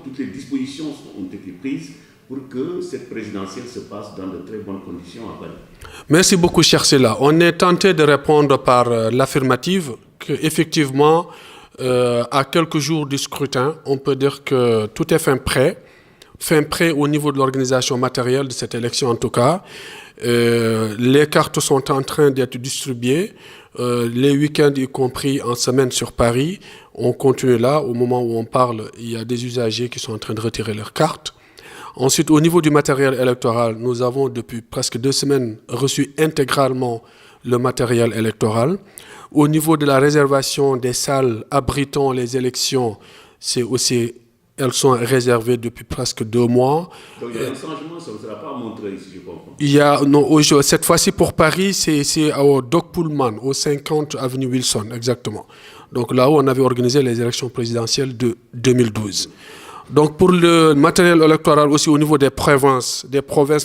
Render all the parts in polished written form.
toutes les dispositions ont été prises pour que cette présidentielle se passe dans de très bonnes conditions à Paris. Merci beaucoup, cher Sela. On est tenté de répondre par l'affirmative qu'effectivement, à quelques jours du scrutin, on peut dire que tout est fin prêt au niveau de l'organisation matérielle de cette élection en tout cas. Les cartes sont en train d'être distribuées, les week-ends y compris en semaine sur Paris. On continue là, au moment où on parle, il y a des usagers qui sont en train de retirer leurs cartes. Ensuite, au niveau du matériel électoral, nous avons depuis presque 2 semaines reçu intégralement le matériel électoral. Au niveau de la réservation des salles abritant les élections, elles sont réservées depuis presque 2 mois. Donc il y a un changement, ça ne sera pas montré si je comprends. Cette fois-ci pour Paris, c'est au Doc Pullman, au 50 avenue Wilson, exactement. Donc là où on avait organisé les élections présidentielles de 2012. Donc pour le matériel électoral aussi au niveau des provinces,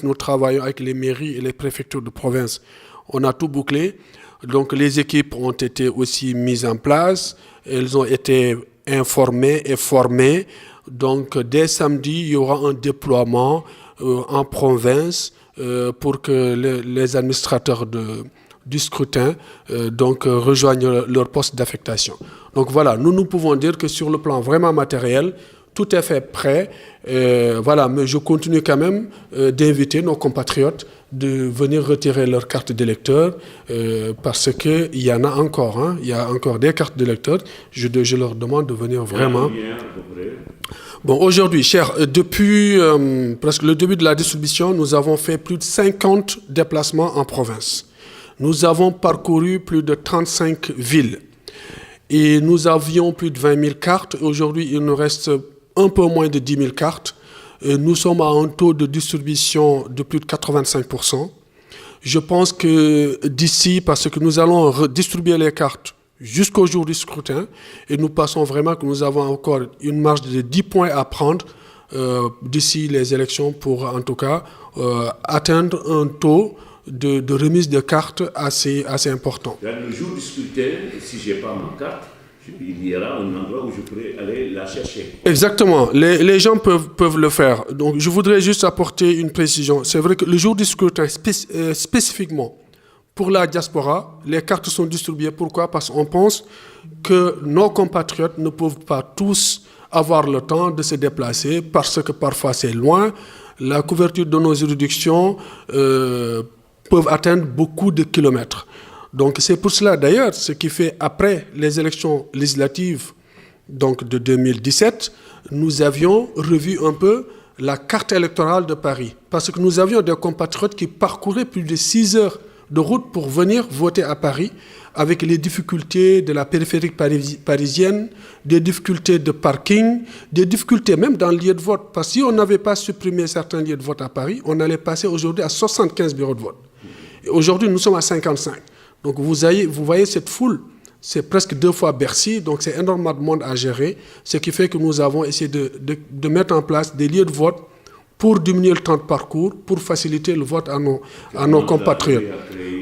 nous travaillons avec les mairies et les préfectures de province. On a tout bouclé. Donc les équipes ont été aussi mises en place. Elles ont été informées et formées. Donc dès samedi, il y aura un déploiement en province pour que les administrateurs du scrutin rejoignent leur poste d'affectation. Donc voilà, nous pouvons dire que sur le plan vraiment matériel, tout est fait prêt, mais je continue quand même d'inviter nos compatriotes de venir retirer leur carte d'électeur parce qu'il y en a encore, il y a encore des cartes d'électeurs. Je leur demande de venir vraiment. Bon, aujourd'hui, cher, depuis presque le début de la distribution, nous avons fait plus de 50 déplacements en province. Nous avons parcouru plus de 35 villes et nous avions plus de 20 000 cartes. Aujourd'hui, il nous reste un peu moins de 10 000 cartes. Nous sommes à un taux de distribution de plus de 85%. Je pense que d'ici, parce que nous allons redistribuer les cartes jusqu'au jour du scrutin, et nous pensons vraiment que nous avons encore une marge de 10 points à prendre d'ici les élections pour, en tout cas, atteindre un taux de remise de cartes assez important. Le jour du scrutin, si je n'ai pas ma carte, il y aura un endroit où je pourrais aller la chercher. Exactement, les gens peuvent le faire. Donc je voudrais juste apporter une précision. C'est vrai que le jour du scrutin, spécifiquement pour la diaspora, les cartes sont distribuées. Pourquoi? Parce qu'on pense que nos compatriotes ne peuvent pas tous avoir le temps de se déplacer parce que parfois c'est loin. La couverture de nos juridictions peuvent atteindre beaucoup de kilomètres. Donc c'est pour cela d'ailleurs, ce qui fait après les élections législatives donc de 2017, nous avions revu un peu la carte électorale de Paris. Parce que nous avions des compatriotes qui parcouraient plus de 6 heures de route pour venir voter à Paris, avec les difficultés de la périphérique parisienne, des difficultés de parking, des difficultés même dans le lieu de vote. Parce que si on n'avait pas supprimé certains lieux de vote à Paris, on allait passer aujourd'hui à 75 bureaux de vote. Et aujourd'hui, nous sommes à 55. Donc vous voyez cette foule, c'est presque 2 fois Bercy, donc c'est énormément de monde à gérer, ce qui fait que nous avons essayé de mettre en place des lieux de vote pour diminuer le temps de parcours, pour faciliter le vote à nos compatriotes.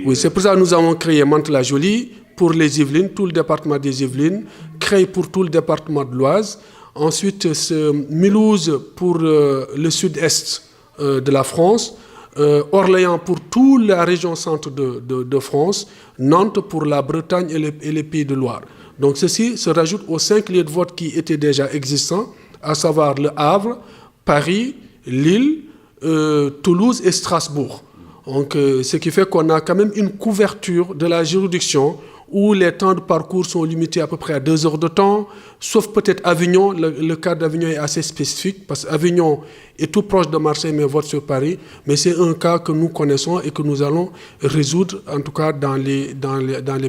Oui, c'est pour ça que nous avons créé Mantes-la-Jolie pour les Yvelines, tout le département des Yvelines, créé pour tout le département de l'Oise, ensuite Mulhouse pour le sud-est de la France, Orléans pour toute la région centre de France, Nantes pour la Bretagne et les Pays de Loire. Donc ceci se rajoute aux 5 lieux de vote qui étaient déjà existants, à savoir Le Havre, Paris, Lille, Toulouse et Strasbourg. Donc ce qui fait qu'on a quand même une couverture de la juridiction où les temps de parcours sont limités à peu près à 2 heures de temps, sauf peut-être Avignon. Le cas d'Avignon est assez spécifique, parce qu'Avignon est tout proche de Marseille, mais vote sur Paris. Mais c'est un cas que nous connaissons et que nous allons résoudre, en tout cas dans les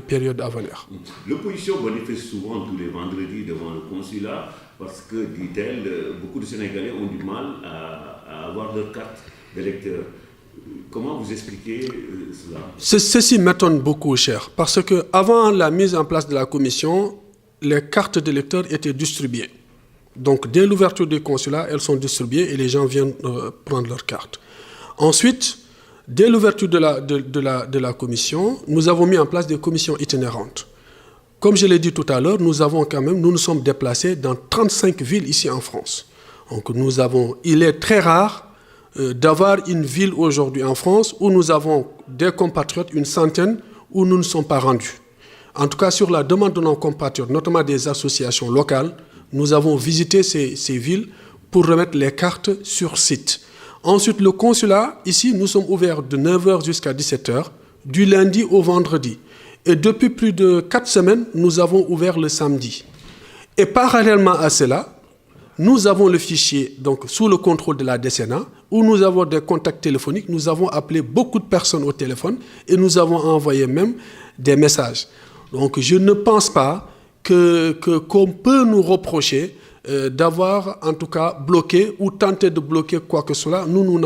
périodes à venir. L'opposition manifeste souvent tous les vendredis devant le consulat, parce que, dit-elle, beaucoup de Sénégalais ont du mal à avoir leur carte d'électeur. Comment vous expliquez cela? Ceci m'étonne beaucoup, cher, parce qu'avant la mise en place de la commission, les cartes d'électeurs étaient distribuées. Donc, dès l'ouverture des consulats, elles sont distribuées et les gens viennent prendre leurs cartes. Ensuite, dès l'ouverture de la commission, nous avons mis en place des commissions itinérantes. Comme je l'ai dit tout à l'heure, nous nous sommes déplacés dans 35 villes ici en France. Donc il est très rare d'avoir une ville aujourd'hui en France où nous avons des compatriotes, une centaine, où nous ne sommes pas rendus. En tout cas, sur la demande de nos compatriotes, notamment des associations locales, nous avons visité ces villes pour remettre les cartes sur site. Ensuite, le consulat, ici, nous sommes ouverts de 9h jusqu'à 17h, du lundi au vendredi. Et depuis plus de 4 semaines, nous avons ouvert le samedi. Et parallèlement à cela, nous avons le fichier donc, sous le contrôle de la DCNA, où nous avons des contacts téléphoniques, nous avons appelé beaucoup de personnes au téléphone et nous avons envoyé même des messages. Donc je ne pense pas qu'on peut nous reprocher d'avoir en tout cas bloqué ou tenté de bloquer quoi que ce soit. Nous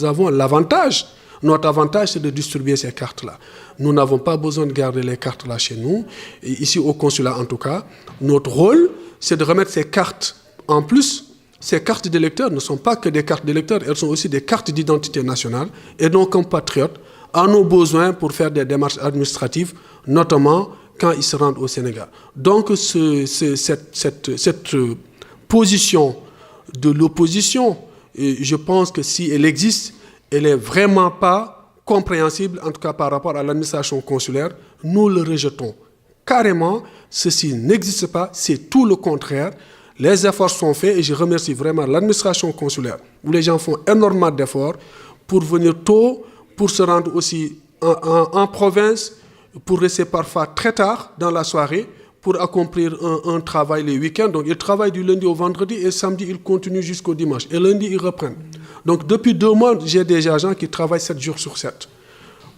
avons l'avantage. Notre avantage, c'est de distribuer ces cartes-là. Nous n'avons pas besoin de garder les cartes-là chez nous. Et ici, au consulat, en tout cas, notre rôle, c'est de remettre ces cartes. En plus, ces cartes d'électeurs ne sont pas que des cartes d'électeurs, elles sont aussi des cartes d'identité nationale. Et nos compatriotes en ont besoin pour faire des démarches administratives, notamment quand ils se rendent au Sénégal. Donc, cette position de l'opposition, je pense que si elle existe, elle n'est vraiment pas compréhensible, en tout cas par rapport à l'administration consulaire. Nous le rejetons carrément. Ceci n'existe pas, c'est tout le contraire. Les efforts sont faits et je remercie vraiment l'administration consulaire, où les gens font énormément d'efforts pour venir tôt, pour se rendre aussi en province, pour rester parfois très tard dans la soirée, pour accomplir un travail les week-ends. Donc ils travaillent du lundi au vendredi et samedi, ils continuent jusqu'au dimanche. Et lundi, ils reprennent. Donc depuis 2 mois, j'ai des agents qui travaillent 7 jours sur 7.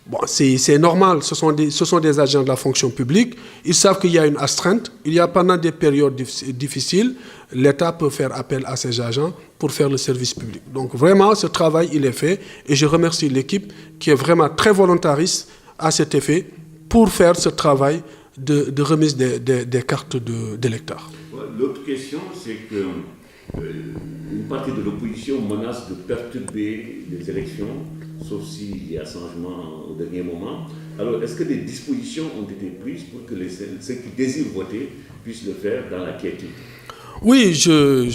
Bon, c'est normal, ce sont des agents de la fonction publique. Ils savent qu'il y a une astreinte. Il y a pendant des périodes difficiles, l'État peut faire appel à ces agents pour faire le service public. Donc vraiment, ce travail, il est fait. Et je remercie l'équipe qui est vraiment très volontariste à cet effet pour faire ce travail de remise des cartes d'électeurs. L'autre question, c'est que une partie de l'opposition menace de perturber les élections, sauf s'il y a changement au dernier moment. Alors, est-ce que des dispositions ont été prises pour que ceux qui désirent voter puissent le faire dans la quiétude? Oui, je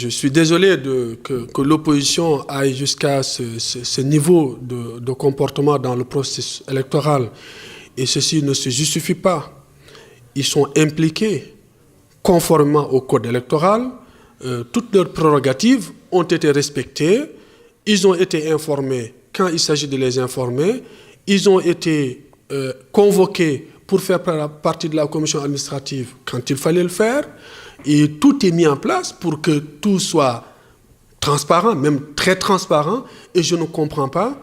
suis désolé que l'opposition aille jusqu'à ce niveau de comportement dans le processus électoral. Et ceci ne se justifie pas. Ils sont impliqués conformément au code électoral. Toutes leurs prérogatives ont été respectées. Ils ont été informés quand il s'agit de les informer. Ils ont été convoqués pour faire partie de la commission administrative quand il fallait le faire. Et tout est mis en place pour que tout soit transparent, même très transparent. Et je ne comprends pas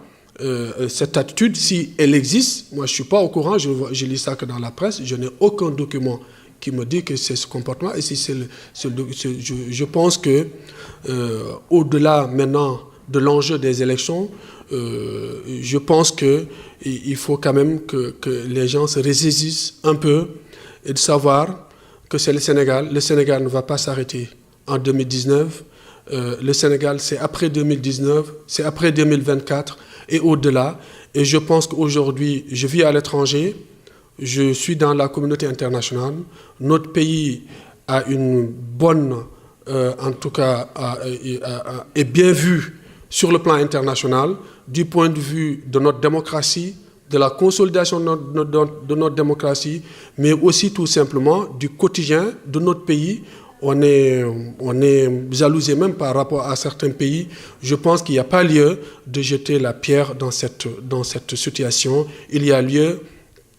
cette attitude, si elle existe. Moi, je ne suis pas au courant, je lis ça que dans la presse. Je n'ai aucun document qui me dit que c'est ce comportement. Et si je pense que au-delà maintenant de l'enjeu des élections, je pense qu'il faut quand même que les gens se ressaisissent un peu et de savoir que c'est le Sénégal. Le Sénégal ne va pas s'arrêter en 2019. Le Sénégal, c'est après 2019, c'est après 2024 et au-delà. Et je pense qu'aujourd'hui, je vis à l'étranger, je suis dans la communauté internationale. Notre pays a une bonne, en tout cas, est bien vu sur le plan international, du point de vue de notre démocratie, de la consolidation de notre démocratie, mais aussi tout simplement du quotidien de notre pays. On est jalousé même par rapport à certains pays. Je pense qu'il n'y a pas lieu de jeter la pierre dans cette situation. Il y a lieu,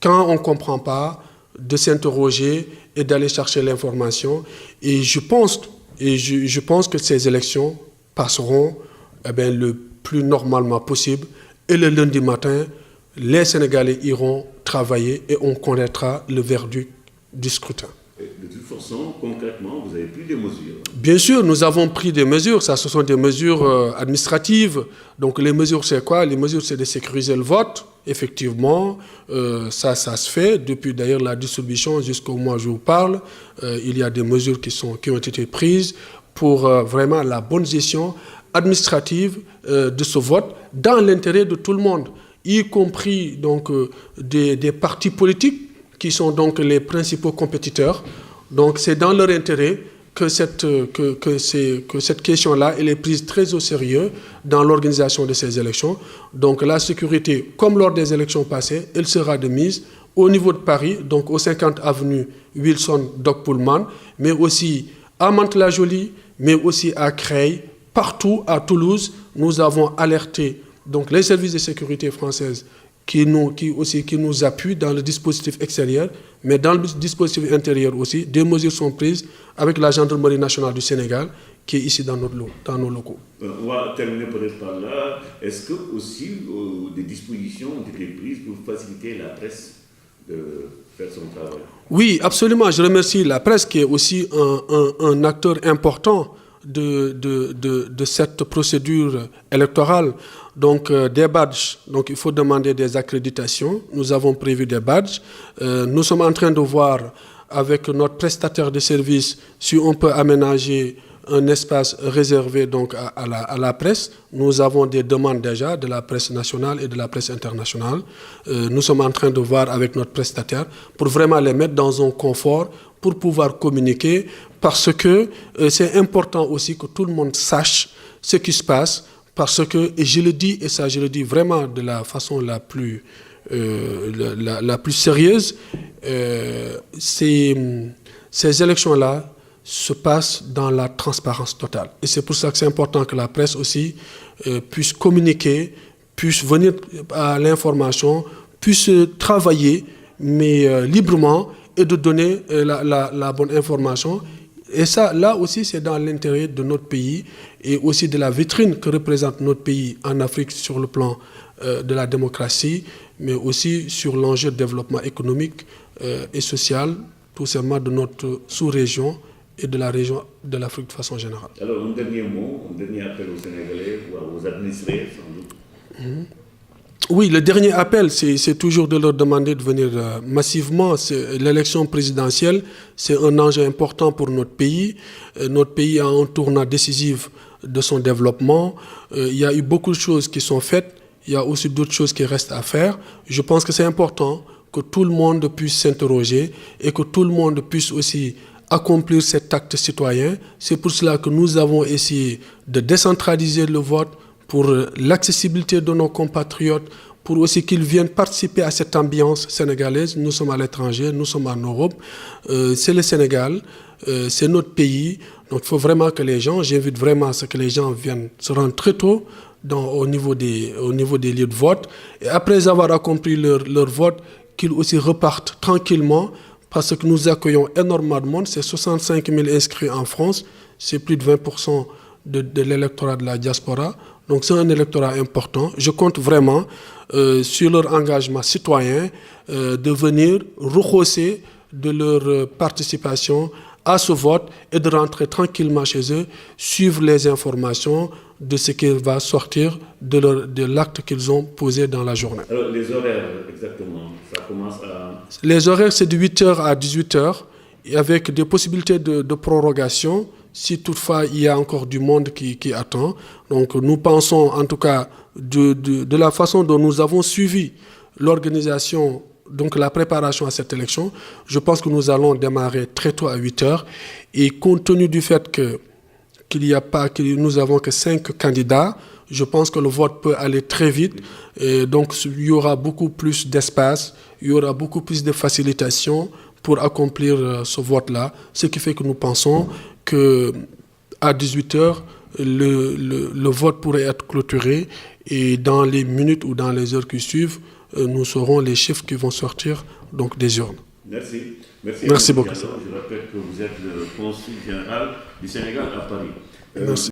quand on ne comprend pas, de s'interroger et d'aller chercher l'information. Et je pense que ces élections passeront le plus normalement possible. Et le lundi matin, les Sénégalais iront travailler et on connaîtra le verdict du scrutin. De toute façon, concrètement, vous avez pris des mesures? Bien sûr, nous avons pris des mesures. Ça, ce sont des mesures administratives. Donc les mesures, c'est quoi? Les mesures, c'est de sécuriser le vote. Effectivement, ça se fait. Depuis d'ailleurs la distribution jusqu'au mois où je vous parle, il y a des mesures qui ont été prises pour vraiment la bonne gestion administrative de ce vote dans l'intérêt de tout le monde, y compris donc des partis politiques qui sont donc les principaux compétiteurs. Donc c'est dans leur intérêt que cette question-là, elle est prise très au sérieux dans l'organisation de ces élections. Donc la sécurité, comme lors des élections passées, elle sera de mise au niveau de Paris, donc au 50 avenue Wilson Doc Pullman, mais aussi à Mantes-la-Jolie, mais aussi à Creil, partout à Toulouse. Nous avons alerté donc les services de sécurité françaises qui nous appuient dans le dispositif extérieur, mais dans le dispositif intérieur aussi, des mesures sont prises avec la gendarmerie nationale du Sénégal qui est ici dans nos locaux. On va terminer peut-être par là. Est-ce que aussi des dispositions ont été prises pour faciliter la presse de faire son travail? Oui, absolument. Je remercie la presse qui est aussi un acteur important de cette procédure électorale. Donc des badges, donc il faut demander des accréditations. Nous avons prévu des badges. Nous sommes en train de voir avec notre prestataire de services si on peut aménager un espace réservé donc à la presse. Nous avons des demandes déjà de la presse nationale et de la presse internationale. Nous sommes en train de voir avec notre prestataire pour vraiment les mettre dans un confort pour pouvoir communiquer, parce que c'est important aussi que tout le monde sache ce qui se passe, parce que, et je le dis, et ça je le dis vraiment de la façon la plus sérieuse, ces élections-là se passent dans la transparence totale. Et c'est pour ça que c'est important que la presse aussi puisse communiquer, puisse venir à l'information, puisse travailler, mais librement, et de donner la bonne information. Et ça, là aussi, c'est dans l'intérêt de notre pays et aussi de la vitrine que représente notre pays en Afrique sur le plan de la démocratie, mais aussi sur l'enjeu de développement économique et social, tout simplement de notre sous-région et de la région de l'Afrique de façon générale. Alors, un dernier mot, un dernier appel aux Sénégalais ou aux administrés, sans doute. Oui, le dernier appel, c'est toujours de leur demander de venir massivement. L'élection présidentielle, c'est un enjeu important pour notre pays. Notre pays a un tournant décisif de son développement. Il y a eu beaucoup de choses qui sont faites. Il y a aussi d'autres choses qui restent à faire. Je pense que c'est important que tout le monde puisse s'interroger et que tout le monde puisse aussi accomplir cet acte citoyen. C'est pour cela que nous avons essayé de décentraliser le vote pour l'accessibilité de nos compatriotes, pour aussi qu'ils viennent participer à cette ambiance sénégalaise. Nous sommes à l'étranger, nous sommes en Europe, c'est le Sénégal, c'est notre pays. Donc il faut vraiment que les gens, j'invite vraiment à ce que les gens viennent se rendre très tôt au niveau des lieux de vote. Et après avoir accompli leur vote, qu'ils aussi repartent tranquillement, parce que nous accueillons énormément de monde. C'est 65 000 inscrits en France, c'est plus de 20% de l'électorat de la diaspora. Donc c'est un électorat important. Je compte vraiment sur leur engagement citoyen de venir rehausser de leur participation à ce vote et de rentrer tranquillement chez eux, suivre les informations de ce qui va sortir de l'acte qu'ils ont posé dans la journée. Alors les horaires exactement, ça commence à... Les horaires, c'est de 8h à 18h, et avec des possibilités de prorogation, si toutefois il y a encore du monde qui attend. Donc nous pensons en tout cas de la façon dont nous avons suivi l'organisation, donc la préparation à cette élection, je pense que nous allons démarrer très tôt à 8h. Et compte tenu du fait que nous avons que 5 candidats, je pense que le vote peut aller très vite. Et donc il y aura beaucoup plus d'espace, il y aura beaucoup plus de facilitation pour accomplir ce vote-là. Ce qui fait que nous pensons qu'à 18h, le vote pourrait être clôturé et dans les minutes ou dans les heures qui suivent, nous saurons les chiffres qui vont sortir donc des urnes. Merci. Merci beaucoup. Je rappelle que vous êtes le consul général du Sénégal à Paris. Merci.